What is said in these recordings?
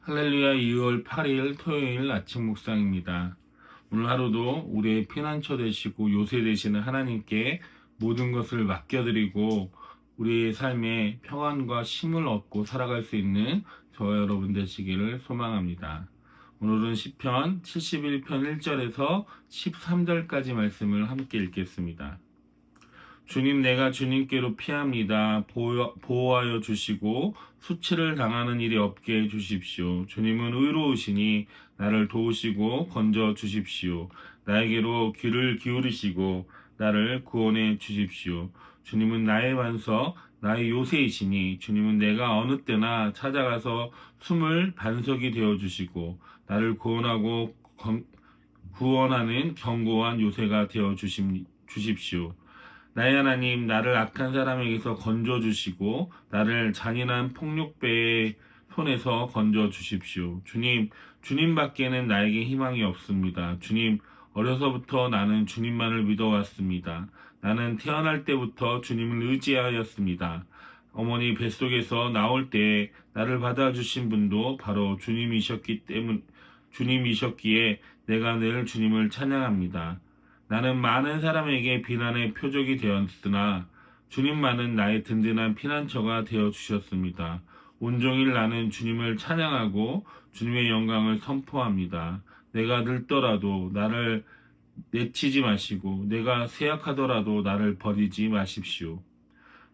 할렐루야 2월 8일 토요일 아침 묵상입니다. 오늘 하루도 우리의 피난처 되시고 요새 되시는 하나님께 모든 것을 맡겨드리고 우리의 삶에 평안과 쉼을 얻고 살아갈 수 있는 저와 여러분 되시기를 소망합니다. 오늘은 시편 71편 1절에서 13절까지 말씀을 함께 읽겠습니다. 주님, 내가 주님께로 피합니다. 보호하여 주시고 수치를 당하는 일이 없게 해주십시오. 주님은 의로우시니 나를 도우시고 건져 주십시오. 나에게로 귀를 기울이시고 나를 구원해 주십시오. 주님은 나의 반석, 나의 요새이시니 주님은 내가 어느 때나 찾아가서 숨을 반석이 되어 주시고 나를 구원하고 구원하는 견고한 요새가 되어 주십시오. 나의 하나님, 나를 악한 사람에게서 건져주시고 나를 잔인한 폭력배의 손에서 건져주십시오. 주님 밖에는 나에게 희망이 없습니다. 주님, 어려서부터 나는 주님만을 믿어왔습니다. 나는 태어날 때부터 주님을 의지하였습니다. 어머니 뱃속에서 나올 때 나를 받아주신 분도 바로 주님이셨기에 내가 늘 주님을 찬양합니다. 나는 많은 사람에게 비난의 표적이 되었으나 주님만은 나의 든든한 피난처가 되어 주셨습니다. 온종일 나는 주님을 찬양하고 주님의 영광을 선포합니다. 내가 늙더라도 나를 내치지 마시고 내가 쇠약하더라도 나를 버리지 마십시오.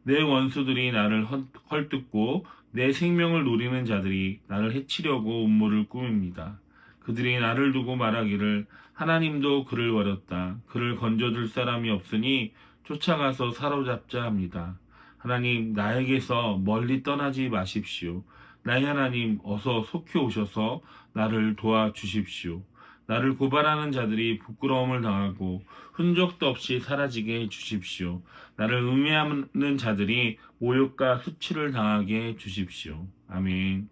내 원수들이 나를 헐뜯고 내 생명을 노리는 자들이 나를 해치려고 음모를 꾸밉니다. 그들이 나를 두고 말하기를 하나님도 그를 버렸다. 그를 건져줄 사람이 없으니 쫓아가서 사로잡자 합니다. 하나님, 나에게서 멀리 떠나지 마십시오. 나의 하나님, 어서 속히 오셔서 나를 도와주십시오. 나를 고발하는 자들이 부끄러움을 당하고 흔적도 없이 사라지게 해 주십시오. 나를 음해하는 자들이 모욕과 수치를 당하게 해 주십시오. 아멘.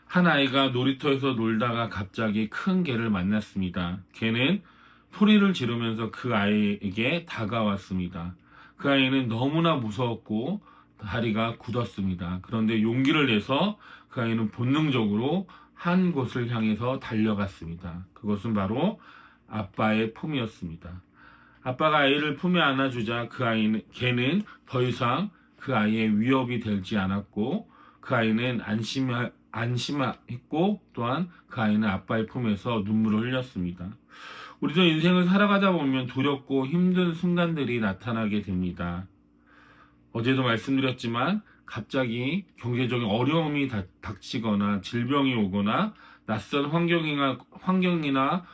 한 아이가 놀이터에서 놀다가 갑자기 큰 개를 만났습니다. 개는 소리를 지르면서 그 아이에게 다가왔습니다. 그 아이는 너무나 무서웠고 다리가 굳었습니다. 그런데 용기를 내서 그 아이는 본능적으로 한 곳을 향해서 달려갔습니다. 그것은 바로 아빠의 품이었습니다. 아빠가 아이를 품에 안아주자 개는 더 이상 그 아이의 위협이 되지 않았고 그 아이는 안심했고 또한 그 아이는 아빠의 품에서 눈물을 흘렸습니다. 우리도 인생을 살아가다 보면 두렵고 힘든 순간들이 나타나게 됩니다. 어제도 말씀드렸지만 갑자기 경제적인 어려움이 닥치거나 질병이 오거나 낯선 환경이나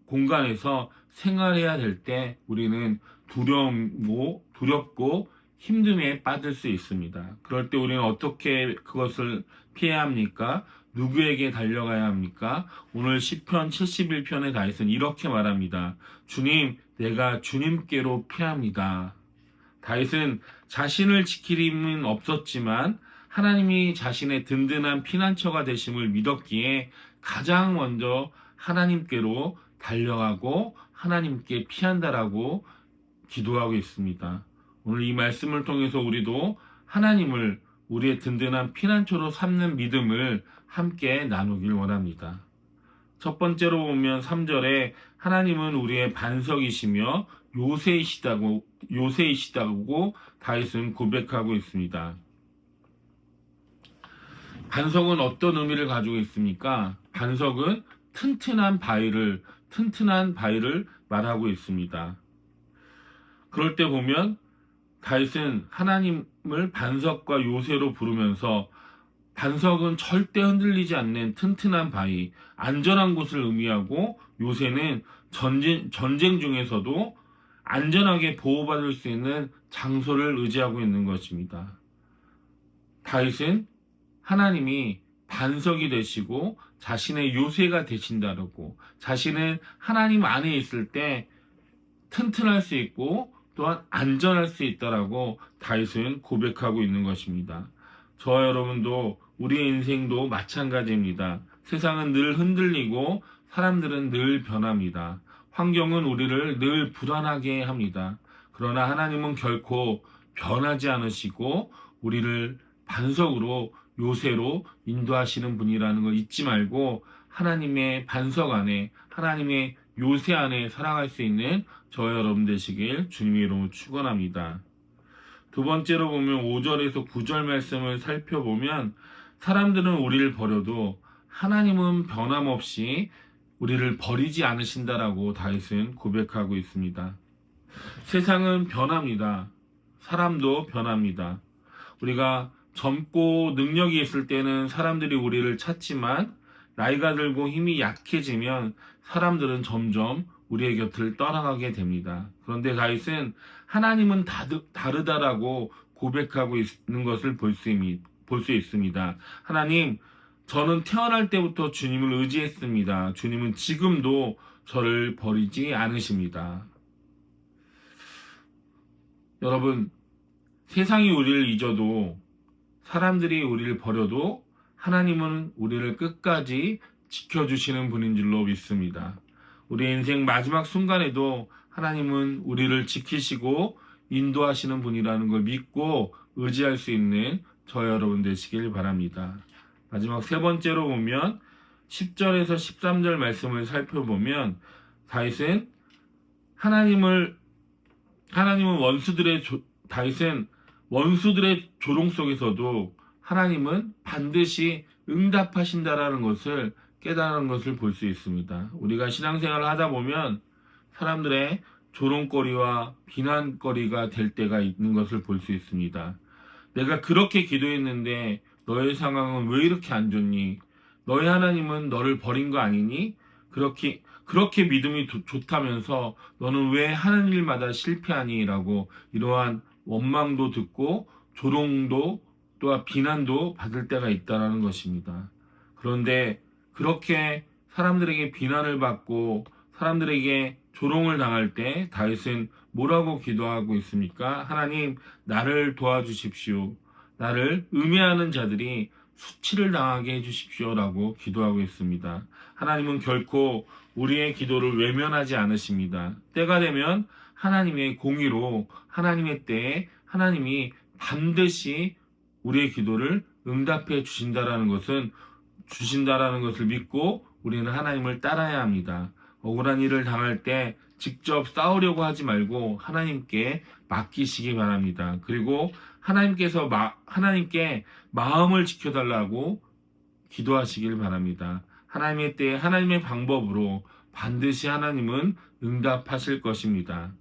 공간에서 생활해야 될 때 우리는 두렵고 힘듦에 빠질 수 있습니다. 그럴 때 우리는 어떻게 그것을 피해야 합니까? 누구에게 달려가야 합니까? 오늘 시편 71편의 다윗은 이렇게 말합니다. 주님, 내가 주님께로 피합니다. 다윗은 자신을 지킬 힘은 없었지만 하나님이 자신의 든든한 피난처가 되심을 믿었기에 가장 먼저 하나님께로 달려가고 하나님께 피한다라고 기도하고 있습니다. 오늘 이 말씀을 통해서 우리도 하나님을 우리의 든든한 피난처로 삼는 믿음을 함께 나누길 원합니다. 첫 번째로 보면 3절에 하나님은 우리의 반석이시며 요새이시다고 다윗은 고백하고 있습니다. 반석은 어떤 의미를 가지고 있습니까? 반석은 튼튼한 바위를 말하고 있습니다. 그럴 때 보면 다윗은 하나님을 반석과 요새로 부르면서 반석은 절대 흔들리지 않는 튼튼한 바위, 안전한 곳을 의미하고 요새는 전쟁 중에서도 안전하게 보호받을 수 있는 장소를 의지하고 있는 것입니다. 다윗은 하나님이 반석이 되시고 자신의 요새가 되신다고 자신은 하나님 안에 있을 때 튼튼할 수 있고 또한 안전할 수 있다라고 다윗은 고백하고 있는 것입니다. 저와 여러분도 우리의 인생도 마찬가지입니다. 세상은 늘 흔들리고 사람들은 늘 변합니다. 환경은 우리를 늘 불안하게 합니다. 그러나 하나님은 결코 변하지 않으시고 우리를 반석으로 요새로 인도하시는 분이라는 걸 잊지 말고 하나님의 반석 안에, 하나님의 요새 안에 살아갈 수 있는 저와 여러분 되시길 주님의 이름으로 축원합니다. 두 번째로 보면 5절에서 9절 말씀을 살펴보면 사람들은 우리를 버려도 하나님은 변함없이 우리를 버리지 않으신다라고 다윗은 고백하고 있습니다. 세상은 변합니다. 사람도 변합니다. 우리가 젊고 능력이 있을 때는 사람들이 우리를 찾지만 나이가 들고 힘이 약해지면 사람들은 점점 우리의 곁을 떠나가게 됩니다. 그런데 다윗은 하나님은 다르다라고 고백하고 있는 것을 볼 수 있습니다. 하나님, 저는 태어날 때부터 주님을 의지했습니다. 주님은 지금도 저를 버리지 않으십니다. 여러분, 세상이 우리를 잊어도 사람들이 우리를 버려도 하나님은 우리를 끝까지 지켜주시는 분인 줄로 믿습니다. 우리 인생 마지막 순간에도 하나님은 우리를 지키시고 인도하시는 분이라는 걸 믿고 의지할 수 있는 저 여러분 되시길 바랍니다. 마지막 세 번째로 보면 10절에서 13절 말씀을 살펴보면 다윗은 다윗은 원수들의 조롱 속에서도 하나님은 반드시 응답하신다라는 것을 깨달은 것을 볼 수 있습니다. 우리가 신앙생활을 하다 보면 사람들의 조롱거리와 비난거리가 될 때가 있는 것을 볼 수 있습니다. 내가 그렇게 기도했는데 너의 상황은 왜 이렇게 안 좋니? 너의 하나님은 너를 버린 거 아니니? 그렇게 믿음이 좋다면서 너는 왜 하는 일마다 실패하니? 라고 이러한 원망도 듣고 조롱도 또한 비난도 받을 때가 있다는 것입니다. 그런데 그렇게 사람들에게 비난을 받고 사람들에게 조롱을 당할 때 다윗은 뭐라고 기도하고 있습니까? 하나님, 나를 도와주십시오. 나를 음해하는 자들이 수치를 당하게 해주십시오라고 기도하고 있습니다. 하나님은 결코 우리의 기도를 외면하지 않으십니다. 때가 되면 하나님의 공의로 하나님의 때에 하나님이 반드시 우리의 기도를 응답해 주신다라는 것을 믿고 우리는 하나님을 따라야 합니다. 억울한 일을 당할 때 직접 싸우려고 하지 말고 하나님께 맡기시기 바랍니다. 그리고 하나님께 마음을 지켜달라고 기도하시길 바랍니다. 하나님의 때에 하나님의 방법으로 반드시 하나님은 응답하실 것입니다.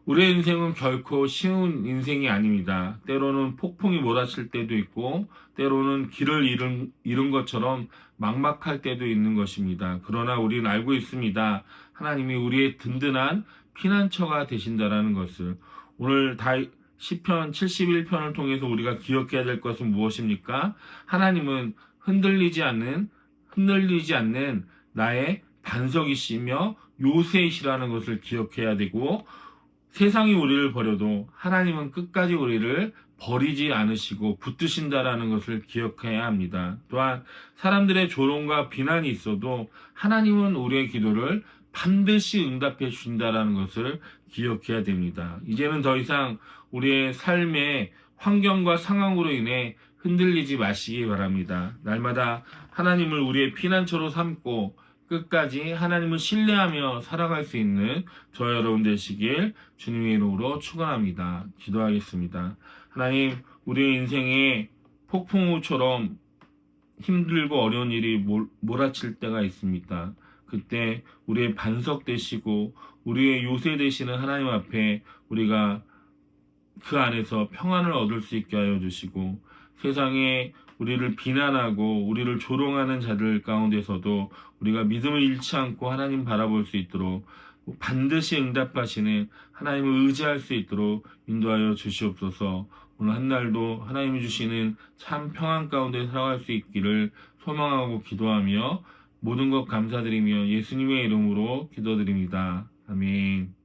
우리의 인생은 결코 쉬운 인생이 아닙니다. 때로는 폭풍이 몰아칠 때도 있고 때로는 길을 잃은 것처럼 막막할 때도 있는 것입니다. 그러나 우리는 알고 있습니다. 하나님이 우리의 든든한 피난처가 되신다라는 것을. 오늘 시편 71편을 통해서 우리가 기억해야 될 것은 무엇입니까? 하나님은 흔들리지 않는 나의 반석이시며 요새이시라는 것을 기억해야 되고, 세상이 우리를 버려도 하나님은 끝까지 우리를 버리지 않으시고 붙드신다라는 것을 기억해야 합니다. 또한 사람들의 조롱과 비난이 있어도 하나님은 우리의 기도를 반드시 응답해 주신다라는 것을 기억해야 됩니다. 이제는 더 이상 우리의 삶의 환경과 상황으로 인해 흔들리지 마시기 바랍니다. 날마다 하나님을 우리의 피난처로 삼고 끝까지 하나님을 신뢰하며 살아갈 수 있는 저 여러분 되시길 주님의 이름으로 축원합니다. 기도하겠습니다. 하나님, 우리의 인생에 폭풍우처럼 힘들고 어려운 일이 몰아칠 때가 있습니다. 그때 우리의 반석 되시고 우리의 요새 되시는 하나님 앞에 우리가 그 안에서 평안을 얻을 수 있게 하여 주시고, 세상에 우리를 비난하고 우리를 조롱하는 자들 가운데서도 우리가 믿음을 잃지 않고 하나님 바라볼 수 있도록 반드시 응답하시는 하나님을 의지할 수 있도록 인도하여 주시옵소서. 오늘 한날도 하나님이 주시는 참 평안 가운데 살아갈 수 있기를 소망하고 기도하며 모든 것 감사드리며 예수님의 이름으로 기도드립니다. 아멘.